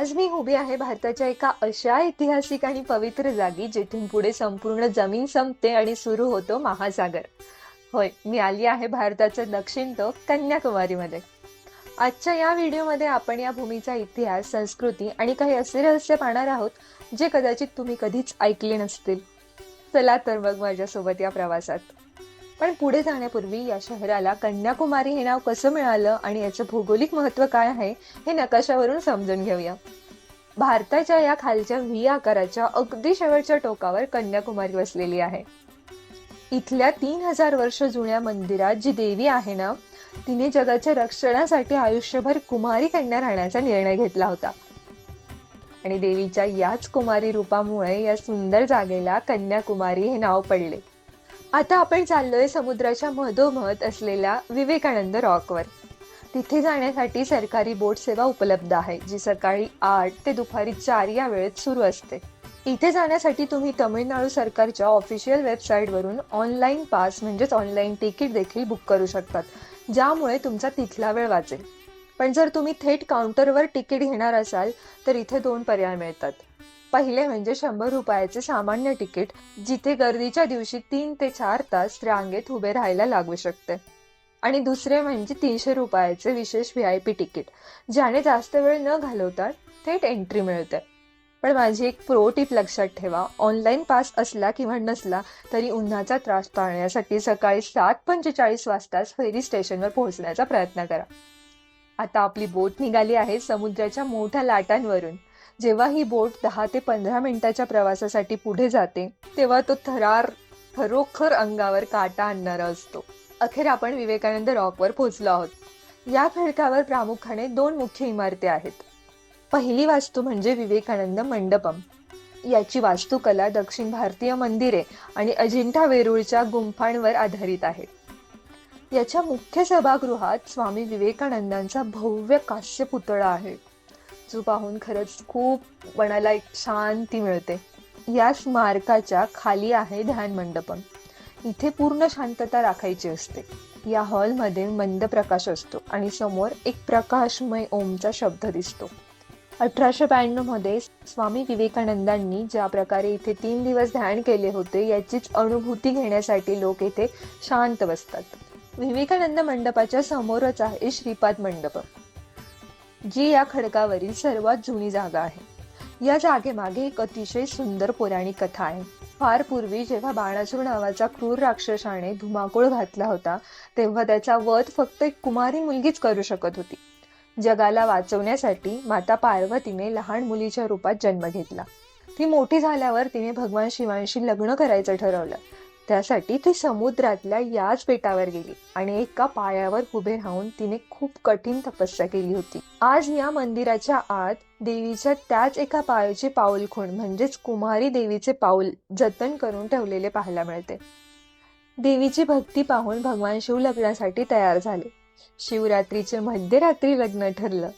आज मी उभी आहे भारताच्या एका अशा ऐतिहासिक आणि पवित्र जागी जिथून पुढे संपूर्ण जमीन संपते आणि सुरू होतो महासागर. होय, मी आली आहे भारताचं दक्षिण टोक कन्याकुमारीमध्ये. आजच्या या व्हिडिओमध्ये आपण या भूमीचा इतिहास, संस्कृती आणि काही असे रहस्य पाहणार आहोत जे कदाचित तुम्ही कधीच ऐकले नसतील. चला तर मग माझ्यासोबत या प्रवासात. पण पुढे जाण्यापूर्वी या शहराला कन्याकुमारी हे नाव कसं मिळालं आणि याचं भौगोलिक महत्त्व काय आहे हे नकाशावरून समजून घेऊया. भारताच्या या खालच्या व्ही आकाराच्या अगदी शेवटच्या टोकावर कन्याकुमारी वसलेली आहे. इथल्या 3000 वर्ष जुन्या मंदिरात जी देवी आहे ना, तिने जगाच्या रक्षणासाठी आयुष्यभर कुमारी कन्या राहण्याचा निर्णय घेतला होता. आणि देवीच्या याच कुमारी रूपामुळे या सुंदर जागेला कन्याकुमारी हे नाव पडले. आता आपण चाललोय समुद्राच्या मधोमध असलेल्या विवेकानंद रॉकवर. तिथे जाण्यासाठी सरकारी बोट सेवा उपलब्ध आहे, जी सकाळी 8 ते दुपारी 4 या वेळेत सुरू असते. इथे जाण्यासाठी तुम्ही तमिळनाडू सरकारच्या ऑफिशियल वेबसाईटवरून ऑनलाईन पास म्हणजेच ऑनलाईन तिकीट देखील बुक करू शकतात, ज्यामुळे तुमचा तिथला वेळ वाचेल. पण जर तुम्ही थेट काउंटरवर तिकीट घेणार असाल तर इथे 2 पर्याय मिळतात. पहिले म्हणजे 100 रुपयाचे सामान्य तिकीट, जिथे गर्दीच्या दिवशी 3 ते 4 तास रांगेत उभे राहायला लागू शकते. आणि दुसरे म्हणजे 300 रुपयाचे विशेष VIP तिकीट, ज्याने जास्त वेळ न घालवता थेट एंट्री मिळते. पण माझी एक प्रो टिप लक्षात ठेवा, ऑनलाईन पास असला किंवा नसला तरी उन्हाचा त्रास टाळण्यासाठी सकाळी 7:45 वाजताच फेरी स्टेशनवर पोहोचण्याचा प्रयत्न करा. आता आपली बोट निघाली आहे समुद्राच्या मोठ्या लाटांवरून. जेव्हा ही बोट 10 ते 15 मिनिटाच्या प्रवासासाठी पुढे जाते तेव्हा तो थरार खरोखर अंगावर काटा आणणारा असतो. अखेर आपण विवेकानंद रॉकवर पोहोचलो आहोत. या खडकावर प्रामुख्याने 2 मुख्य इमारती आहेत. पहिली वास्तू म्हणजे विवेकानंद मंडपम. याची वास्तुकला दक्षिण भारतीय मंदिरे आणि अजिंठा वेरूळच्या गुंफांवर आधारित आहे. याच्या मुख्य सभागृहात स्वामी विवेकानंदांचा भव्य कास्य पुतळा आहे, जो पाहून खरंच खूप मनाला एक शांती मिळते. या स्मारकाच्या खाली आहे ध्यान मंडपम. इथे पूर्ण शांतता राखायची असते. या हॉलमध्ये मंद प्रकाश असतो आणि समोर एक प्रकाशमय ओमचा शब्द दिसतो. 1892 मध्ये स्वामी विवेकानंदांनी ज्या प्रकारे इथे 3 दिवस ध्यान केले होते, याचीच अनुभूती घेण्यासाठी लोक इथे शांत बसतात. विवेकानंद मंडपाच्या समोरच आहे श्रीपाद मंडप, जी या खडकावरील सर्वात जुनी जागा आहे. या जागेमागे एक अतिशय सुंदर पौराणिक कथा आहे. फार पूर्वी जेव्हा बाणासूर नावाचा क्रूर राक्षसाने धुमाकूळ घातला होता, तेव्हा त्याचा वध फक्त एक कुमारी मुलगीच करू शकत होती. जगाला वाचवण्यासाठी माता पार्वतीने लहान मुलीच्या रूपात जन्म घेतला. ती मोठी झाल्यावर तिने भगवान शिवांशी लग्न करायचं ठरवलं. त्यासाठी ती समुद्रातल्या याच बेटावर गेली आणि एका पायावर उभे राहून तिने खूप कठीण तपस्या केली होती. आज या मंदिराच्या आत देवीच्या त्याच एका पायाचे पाऊलखुण म्हणजेच कुमारी देवीचे पाऊल जतन करून ठेवलेले पाहायला मिळते. देवीची भक्ती पाहून भगवान शिव लग्नासाठी तयार झाले. शिवरात्रीचे मध्यरात्री लग्न ठरलं.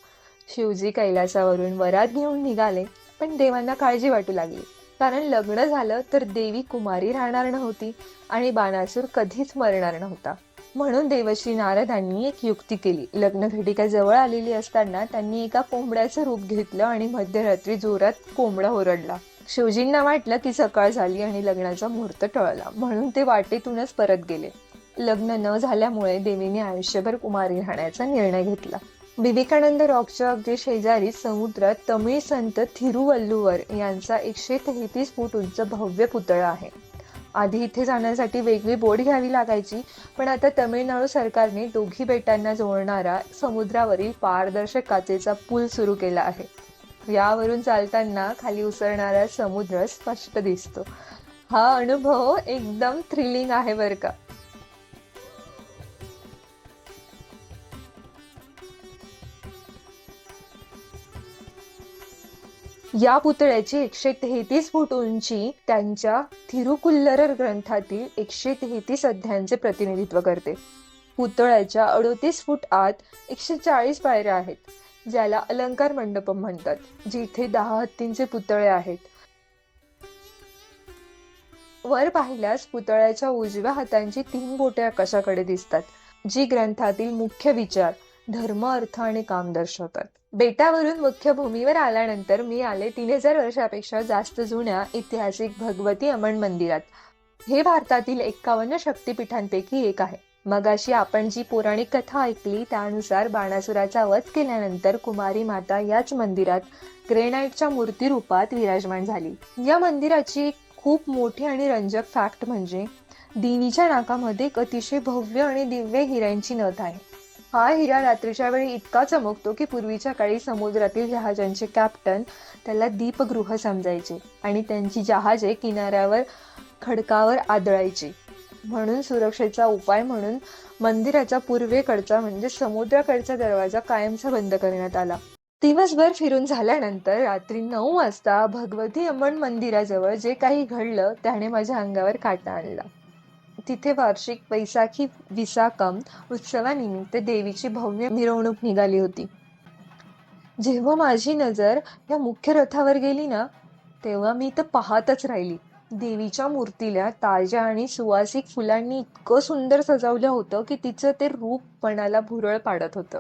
शिवजी कैलासावरून वरात घेऊन निघाले, पण देवांना काळजी वाटू लागली, कारण लग्न झालं तर देवी कुमारी राहणार नव्हती आणि बाणासूर कधीच मरणार नव्हता. म्हणून देवश्री नारदांनी एक युक्ती केली. लग्न घटिका जवळ आलेली असताना त्यांनी एका कोंबड्याचं रूप घेतलं आणि मध्यरात्री जोरात कोंबडा ओरडला. शिवजींना वाटलं की सकाळ झाली आणि लग्नाचा मुहूर्त टळला, म्हणून ते वाटेतूनच परत गेले. लग्न न झाल्यामुळे देवीने आयुष्यभर कुमारी राहण्याचा निर्णय घेतला. विवेकानंद रॉकच्या अगदी शेजारी समुद्रात तमिळ संत थिरुवल्लुवर यांचा 133 फूट उंच भव्य पुतळा आहे. आधी इथे जाण्यासाठी वेगळी बोट घ्यावी लागायची, पण आता तमिळनाडू सरकारने दोघी बेटांना जोडणारा समुद्रावरील पारदर्शक काचेचा पूल सुरू केला आहे. यावरून चालताना खाली उसळणारा समुद्र स्पष्ट दिसतो. हा अनुभव एकदम थ्रिलिंग आहे बरं का. या पुतळ्याची 133 फूट उंची त्यांच्या थिरुकुल्लर ग्रंथातील 133 अध्यायांचे प्रतिनिधित्व करते. पुतळ्याच्या 38 फूट आत 140 पायऱ्या आहेत, ज्याला अलंकार मंडपम म्हणतात, जिथे 10 हत्तींचे पुतळे आहेत. वर पाहिल्यास पुतळ्याच्या उजव्या हातांची 3 बोटे आकाशाकडे दिसतात, जी ग्रंथातील मुख्य विचार धर्म, अर्थ आणि काम दर्शवतात. बेटावरून मुख्य भूमीवर आल्यानंतर मी आले 3000 वर्षापेक्षा जास्त जुन्या ऐतिहासिक भगवती अमन मंदिरात. हे भारतातील 51 शक्तिपीठांपैकी एक आहे. मगाशी आपण जी पौराणिक कथा ऐकली त्यानुसार बाणासुराचा वध केल्यानंतर कुमारी माता याच मंदिरात ग्रेनाइटच्या मूर्ती रूपात विराजमान झाली. या मंदिराची एक खूप मोठी आणि रंजक फॅक्ट म्हणजे देवीच्या नाकामध्ये एक अतिशय भव्य आणि दिव्य हिऱ्यांची नथ आहे. हा हिरा रात्रीच्या वेळी इतका चमकतो की पूर्वीच्या काळी समुद्रातील जहाजांचे कॅप्टन त्याला दीपगृह समजायचे आणि त्यांची जहाजे किनाऱ्यावर खडकावर आदळायची. म्हणून सुरक्षेचा उपाय म्हणून मंदिराचा पूर्वेकडचा म्हणजे समुद्राकडचा दरवाजा कायमचा बंद करण्यात आला. दिवसभर फिरून झाल्यानंतर रात्री 9 वाजता भगवती अम्मन मंदिराजवळ जे काही घडलं त्याने माझ्या अंगावर काटा आणला. तिथे वार्षिक वैसाखी विसाकम उत्सवानिमित्त देवीची भव्य मिरवणूक निघाली होती. जेव्हा माझी नजर या मुख्य रथावर गेली ना, तेव्हा मी तर पाहतच राहिली. देवीच्या मूर्तीला ताज्या आणि सुवासिक फुलांनी इतकं सुंदर सजवलं होतं की तिचं ते रूप मनाला भुरळ पाडत होतं.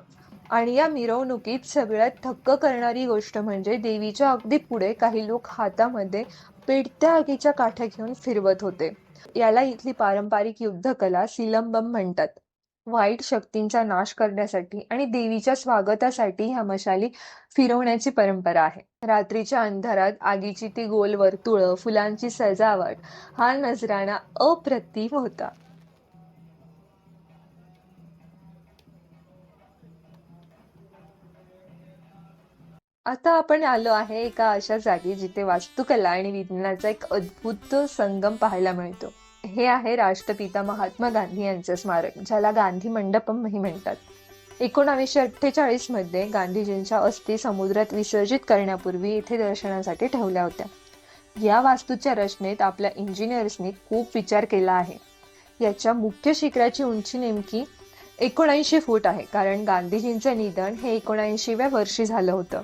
आणि या मिरवणुकीत सगळ्यात थक्क करणारी गोष्ट म्हणजे देवीच्या अगदी पुढे काही लोक हातामध्ये पेटत्या आगीच्या काठ्या घेऊन फिरवत होते. याला इथली पारंपरिक युद्धकला सिलंबम म्हणतात. वाईट शक्तींचा नाश करण्यासाठी आणि देवीच्या स्वागतासाठी ह्या मशाली फिरवण्याची परंपरा आहे. रात्रीच्या अंधारात आगीची ती गोल वर्तुळं, फुलांची सजावट, हा नजराणा अप्रतिम होता. आता आपण आलो आहे एका अशा जागी जिथे वास्तुकला आणि विज्ञानाचा एक अद्भुत संगम पाहायला मिळतो. हे आहे राष्ट्रपिता महात्मा गांधी यांचं स्मारक, ज्याला गांधी मंडपमही म्हणतात. 1948 मध्ये गांधीजींच्या अस्थी समुद्रात विसर्जित करण्यापूर्वी इथे दर्शनासाठी ठेवल्या होत्या. या वास्तूच्या रचनेत आपल्या इंजिनियर्सनी खूप विचार केला आहे. याच्या मुख्य शिखराची उंची नेमकी 79 फूट आहे, कारण गांधीजींचं निधन हे 79व्या वर्षी झालं होतं.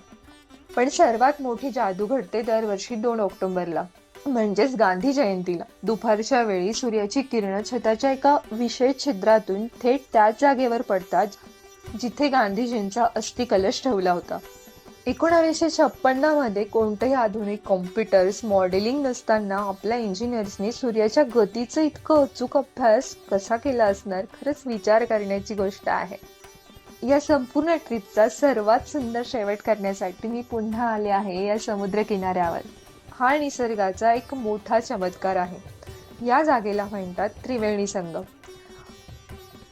पण सर्वात मोठी जादू घडते दरवर्षी 2 ऑक्टोबरला, म्हणजेच गांधी जयंतीला. दुपारच्या वेळी सूर्याची किरण छताच्या एका विशेष छिद्रातून थेट त्याच जागेवर पडतात जिथे गांधीजींचा अस्थि कलश ठेवला होता. 1956 मध्ये कोणतेही आधुनिक कॉम्प्युटर्स मॉडेलिंग नसताना आपल्या इंजिनियर्सनी सूर्याच्या गतीचा इतकं अचूक अभ्यास कसा केला असणार, खरंच विचार करण्याची गोष्ट आहे. या संपूर्ण ट्रिपचा सर्वात सुंदर शेवट करण्यासाठी मी पुन्हा आले आहे या समुद्र किनाऱ्यावर. हा निसर्गाचा एक मोठा चमत्कार आहे. या जागेला म्हणतात त्रिवेणी संगम.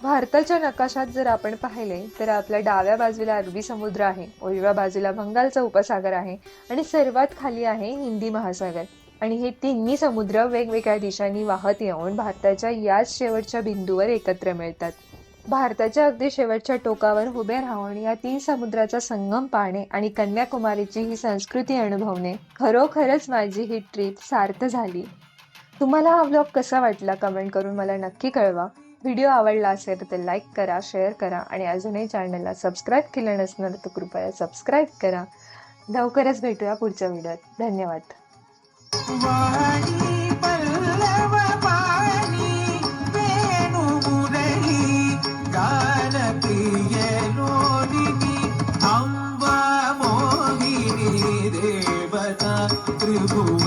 भारताच्या नकाशात जर आपण पाहिले तर आपल्या डाव्या बाजूला अरबी समुद्र आहे, उजव्या बाजूला बंगालचा उपसागर आहे आणि सर्वात खाली आहे हिंदी महासागर. आणि हे तिन्ही समुद्र वेगवेगळ्या दिशांनी वाहत येऊन भारताच्या याच शेवटच्या बिंदूवर एकत्र मिळतात. भारताच्या अगदी शेवटच्या टोकावर उभे राहून या 3 समुद्राचा संगम पाहणे आणि कन्याकुमारीची ही संस्कृती अनुभवणे खरोखरच माझी ही ट्रिप सार्थ झाली. तुम्हाला हा व्लॉग कसा वाटला कमेंट करून मला नक्की कळवा. व्हिडिओ आवडला असेल तर लाईक करा, शेअर करा आणि अजूनही चॅनलला सबस्क्राईब केलं नसणार तर कृपया सबस्क्राईब करा. लवकरच भेटूया पुढच्या व्हिडिओत. धन्यवाद. त्रिभुवन